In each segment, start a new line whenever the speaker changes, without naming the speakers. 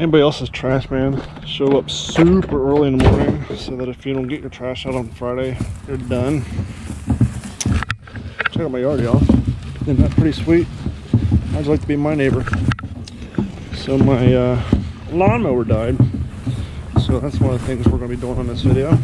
Anybody else's trash man, show up super early in the morning so that if you don't get your trash out on Friday, you're done. Check out my yard, y'all. Isn't that pretty sweet? How'd you like to be my neighbor? So my lawnmower died. So that's one of the things we're going to be doing on this video.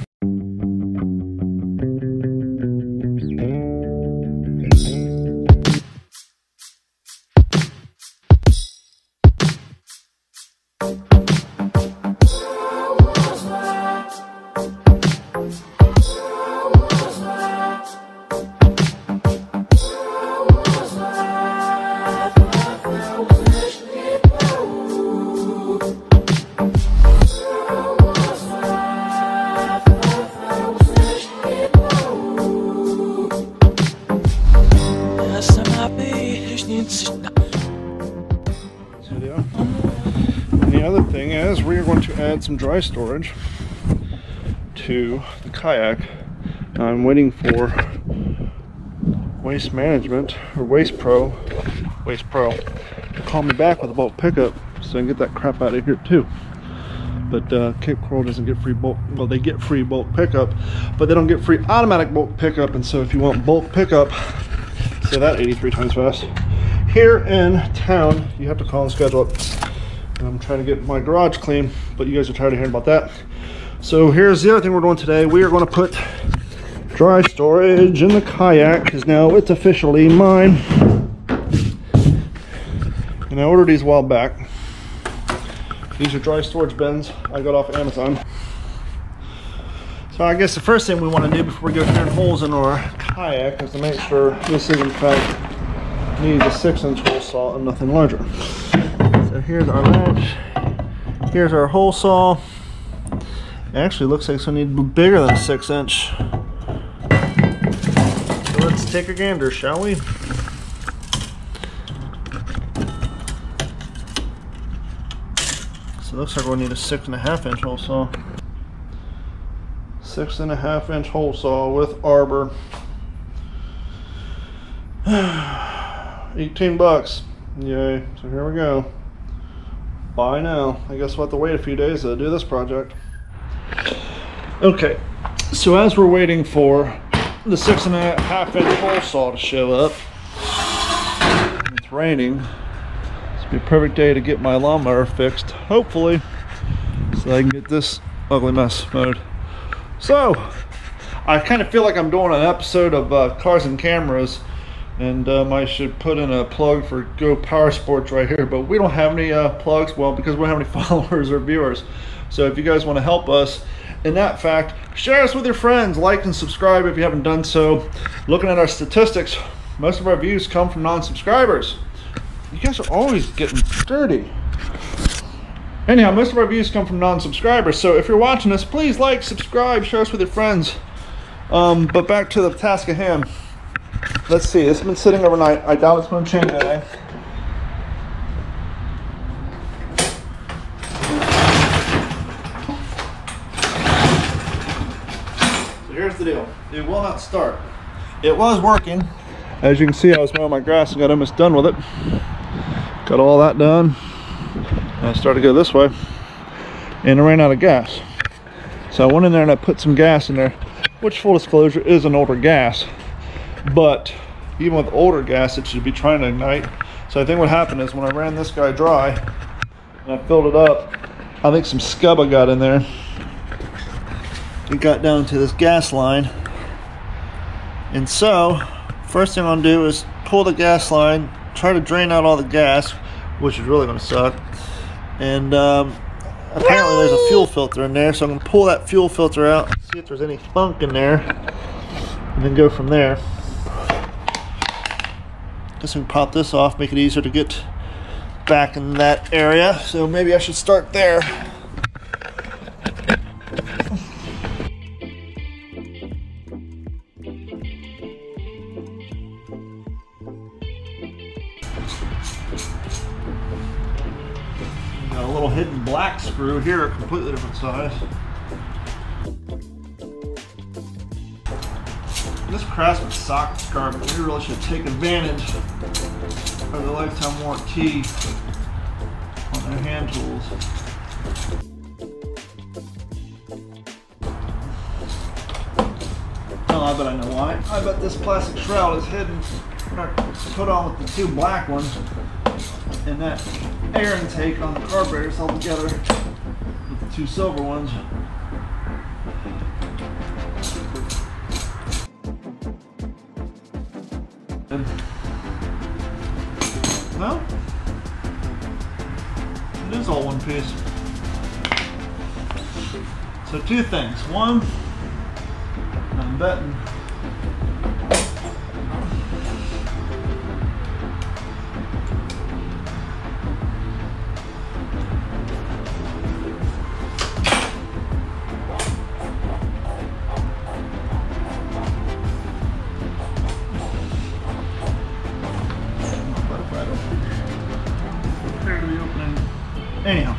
And the other thing is we are going to add some dry storage to the kayak. I'm waiting for Waste Management or Waste Pro to call me back with a bulk pickup so I can get that crap out of here too. But Cape Coral doesn't get free bulk. Well, they get free bulk pickup, but they don't get free automatic bulk pickup. And so if you want bulk pickup, say that 83 times fast, here in town, you have to call and schedule it. I'm trying to get my garage clean, but you guys are tired of hearing about that. So here's the other thing we're doing today. We are going to put dry storage in the kayak because now it's officially mine. And I ordered these a while back. These are dry storage bins I got off Amazon. So I guess the first thing we want to do before we go tearing holes in our kayak is to make sure this is in fact needs a 6-inch hole saw and nothing larger. So here's our latch. Here's our hole saw. It actually looks like it's going to need bigger than a 6-inch. So let's take a gander, shall we? So it looks like we'll need a 6.5-inch hole saw. 6.5-inch hole saw with arbor. 18 bucks. Yay. So here we go. Buy now. I guess we'll have to wait a few days to do this project. Okay. So as we're waiting for the 6.5-inch hole saw to show up, it's raining. This will be a perfect day to get my lawnmower fixed, hopefully, so I can get this ugly mess mowed. So, I kind of feel like I'm doing an episode of Cars and Cameras, and I should put in a plug for Go Power Sports right here, but we don't have any plugs, well, because we don't have any followers or viewers. So if you guys want to help us in that fact, share us with your friends, like and subscribe if you haven't done so. Looking at our statistics, most of our views come from non-subscribers. You guys are always getting dirty. Anyhow, most of our views come from non-subscribers, so if you're watching this, please like, subscribe, share us with your friends. But back to the task at hand. Let's see, this has been sitting overnight. I doubt it's going to change today. So here's the deal. It will not start. It was working. As you can see, I was mowing my grass and got almost done with it. Got all that done. I started to go this way, and I ran out of gas. So I went in there and I put some gas in there, which, full disclosure, is an older gas. But even with older gas, it should be trying to ignite. So I think what happened is when I ran this guy dry and I filled it up, I think some scubba got in there. It got down to this gas line. And so, first thing I'm gonna do is pull the gas line, try to drain out all the gas, which is really gonna suck. And apparently there's a fuel filter in there, so I'm gonna pull that fuel filter out, see if there's any funk in there, and then go from there. Guess we can pop this off, make it easier to get back in that area. So maybe I should start there. Got a little hidden black screw here, a completely different size. This Craftsman socket garbage, we really should take advantage of the lifetime warranty on They're hand tools. Oh, I bet I know why. I bet this plastic shroud is hidden, or put on with the two black ones, and that air intake on the carburetor is held together with the two silver ones. No, it is all one piece. So two things. One, I'm betting anyhow,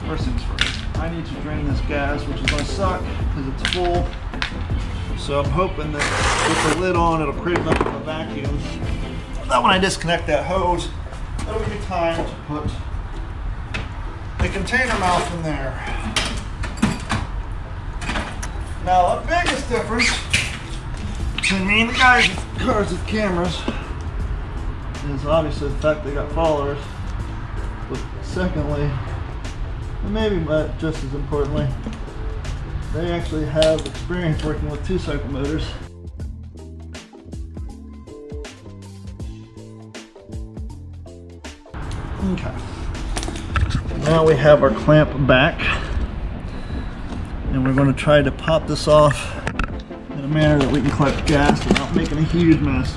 first things first, I need to drain this gas, which is gonna suck because it's full. So I'm hoping that with the lid on, it'll create enough of a vacuum that when I disconnect that hose, it'll give me time to put the container mouth in there. Now the biggest difference between me and the guys with cars with cameras is obviously the fact they got followers. But secondly, and maybe just as importantly, they actually have experience working with 2-cycle motors. Okay. Now we have our clamp back, and we're going to try to pop this off in a manner that we can collect gas without making a huge mess.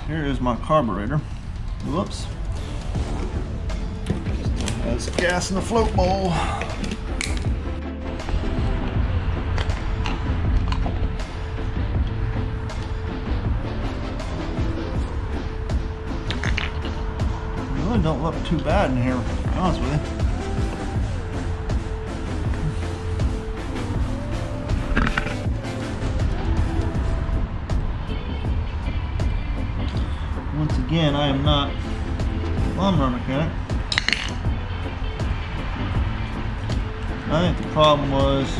Here is my carburetor. Whoops. Has gas in the float bowl. Really don't look too bad in here, to be honest with you. Once again, I am not a lawnmower mechanic. I think the problem was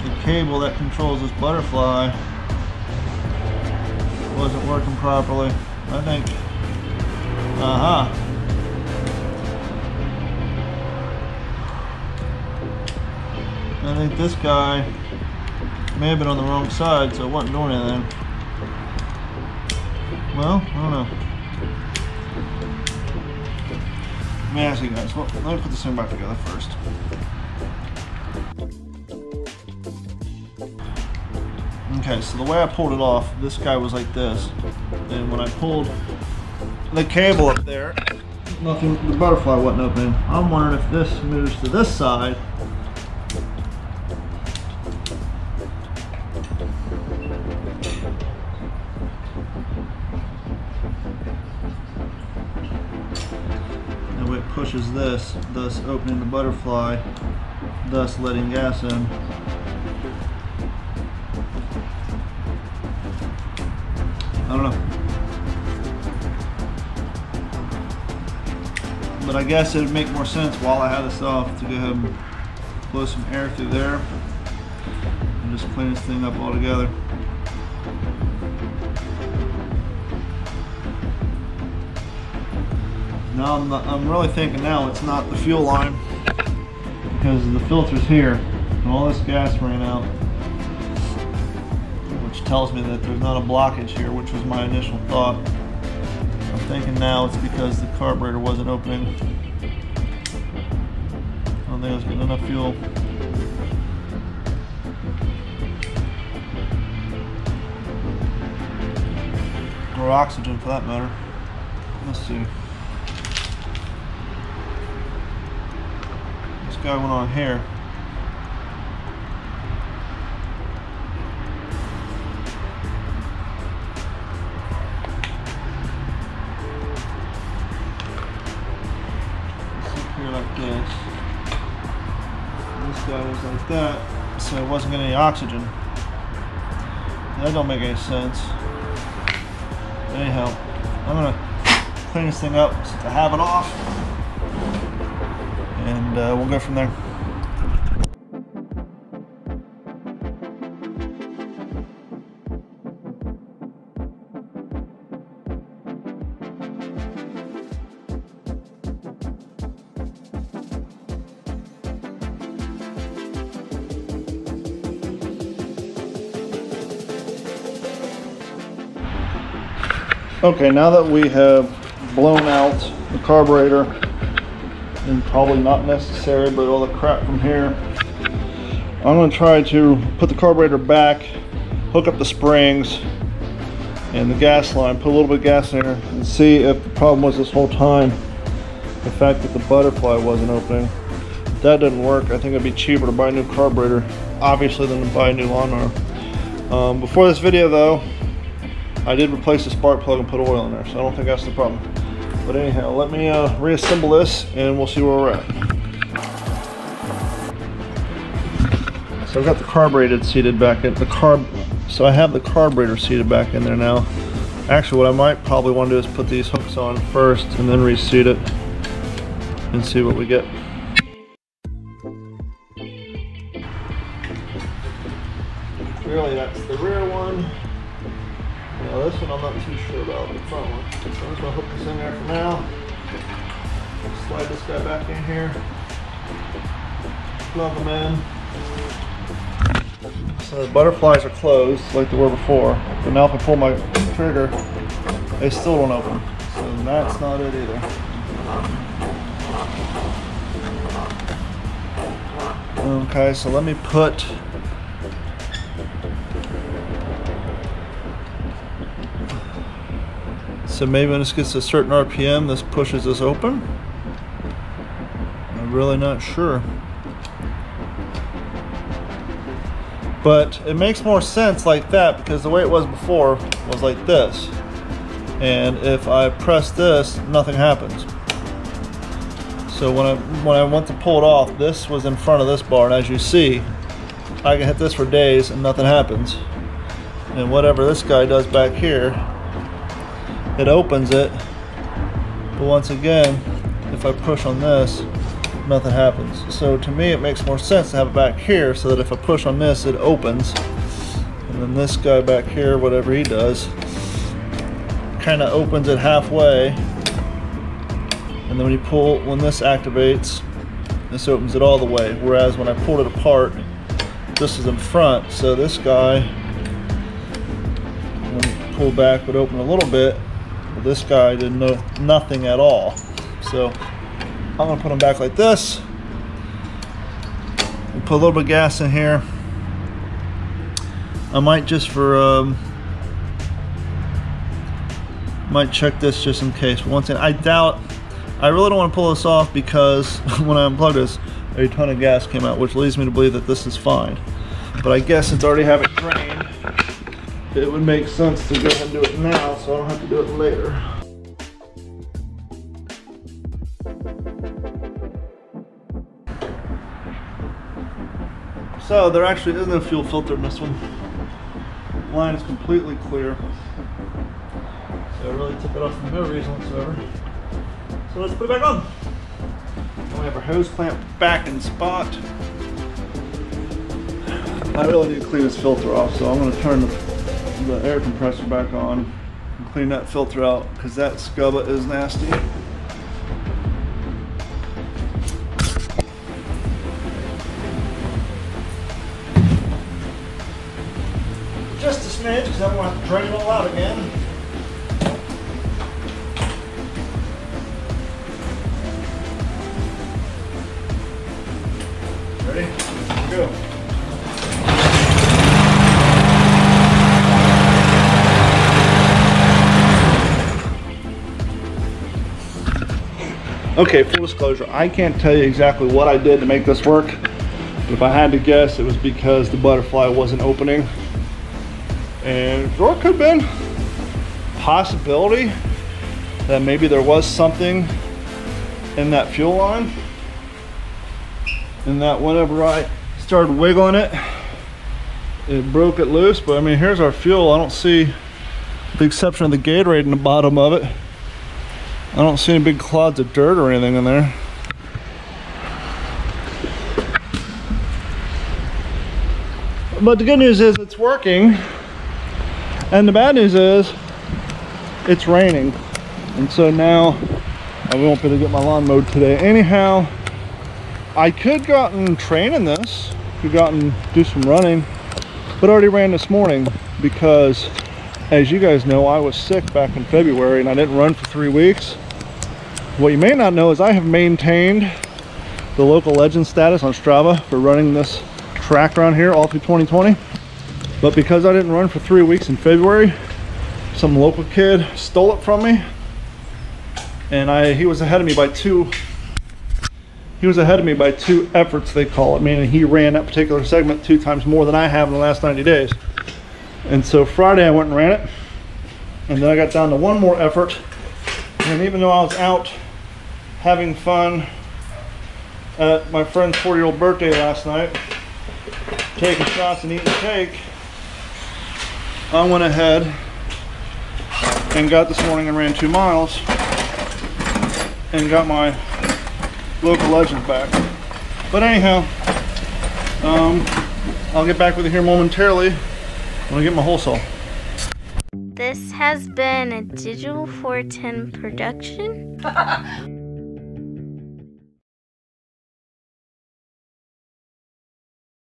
the cable that controls this butterfly wasn't working properly. I think, I think this guy may have been on the wrong side, so it wasn't doing anything. Well, I don't know. Let me ask you guys, well, let me put this thing back together first. Okay, so the way I pulled it off, this guy was like this. And when I pulled the cable up there, nothing, the butterfly wasn't opening. I'm wondering if this moves to this side. It pushes this, thus opening the butterfly, thus letting gas in. I don't know. But I guess it would make more sense while I had this off to go ahead and blow some air through there and just clean this thing up altogether. Now I'm really thinking now it's not the fuel line because the filter's here and all this gas ran out, which tells me that there's not a blockage here, which was my initial thought. I'm thinking now it's because the carburetor wasn't opening. I don't think I was getting enough fuel. Or oxygen for that matter. Let's see. Guy went on here. here like this. And this guy was like that, so it wasn't getting any oxygen. That don't make any sense. Anyhow, I'm gonna clean this thing up since I have it off, and we'll go from there. Okay, now that we have blown out the carburetor, and probably not necessary, but all the crap from here, I'm going to try to put the carburetor back, hook up the springs and the gas line, put a little bit of gas in there, and see if the problem was this whole time the fact that the butterfly wasn't opening. If that didn't work, I think it'd be cheaper to buy a new carburetor, obviously, than to buy a new lawnmower. Before this video though, I did replace the spark plug and put oil in there, so I don't think that's the problem. But anyhow, let me reassemble this and we'll see where we're at. So I've got the carburetor seated back in so I have the carburetor seated back in there now. Actually, what I might probably want to do is put these hooks on first and then reseat it and see what we get. Really, that's the rear one. Now this one I'm not too sure about, the front one. So I'm just going to hook this in there for now. Slide this guy back in here. Plug them in. So the butterflies are closed like they were before. But now if I pull my trigger, they still don't open. So that's not it either. Okay, so let me put so maybe when this gets to a certain RPM, this pushes this open. I'm really not sure. But it makes more sense like that because the way it was before was like this. And if I press this, nothing happens. So when I went to pull it off, this was in front of this bar, and as you see, I can hit this for days and nothing happens. And whatever this guy does back here, it opens it, but once again, if I push on this, nothing happens. So to me, it makes more sense to have it back here so that if I push on this, it opens. And then this guy back here, whatever he does, kind of opens it halfway. And then when you pull, when this activates, this opens it all the way. Whereas when I pulled it apart, this is in front, so this guy, when you pull back, would open a little bit. This guy didn't know nothing at all. So I'm gonna put him back like this and put a little bit of gas in here. I might just might check this just in case. But once again, I really don't want to pull this off because when I unplugged this, a ton of gas came out, which leads me to believe that this is fine. But I guess since I already have it drained, it would make sense to go ahead and do it now so I don't have to do it later. So there actually is no fuel filter in this one. The line is completely clear. So I really took it off for no reason whatsoever. So let's put it back on. And we have our hose clamp back in spot. I really need to clean this filter off, so I'm going to turn the air compressor back on and clean that filter out because that scubba is nasty. Just a smidge because I'm going to have to drain it all out again. Ready? Here we go. Okay, full disclosure, I can't tell you exactly what I did to make this work, but if I had to guess, it was because the butterfly wasn't opening. And or it could have been a possibility that maybe there was something in that fuel line. and that whenever I started wiggling it, it broke it loose. But I mean, here's our fuel. I don't see, with the exception of the Gatorade in the bottom of it, I don't see any big clods of dirt or anything in there. But the good news is it's working, and the bad news is it's raining, and so now I won't be able to get my lawn mowed today. Anyhow, I could go out and train in this, could go out and do some running, but I already ran this morning because, as you guys know, I was sick back in February and I didn't run for 3 weeks. What you may not know is I have maintained the local legend status on Strava for running this track around here all through 2020. But because I didn't run for 3 weeks in February, some local kid stole it from me, and he was ahead of me by two efforts, they call it, meaning he ran that particular segment 2 times more than I have in the last 90 days. And so Friday I went and ran it, and then I got down to 1 more effort, and even though I was out having fun at my friend's 40-year-old birthday last night, taking shots and eating cake, I went ahead and got this morning and ran 2 miles and got my local legends back. But anyhow, I'll get back with you here momentarily when I get my hole saw.
This has been a Digital 410 production.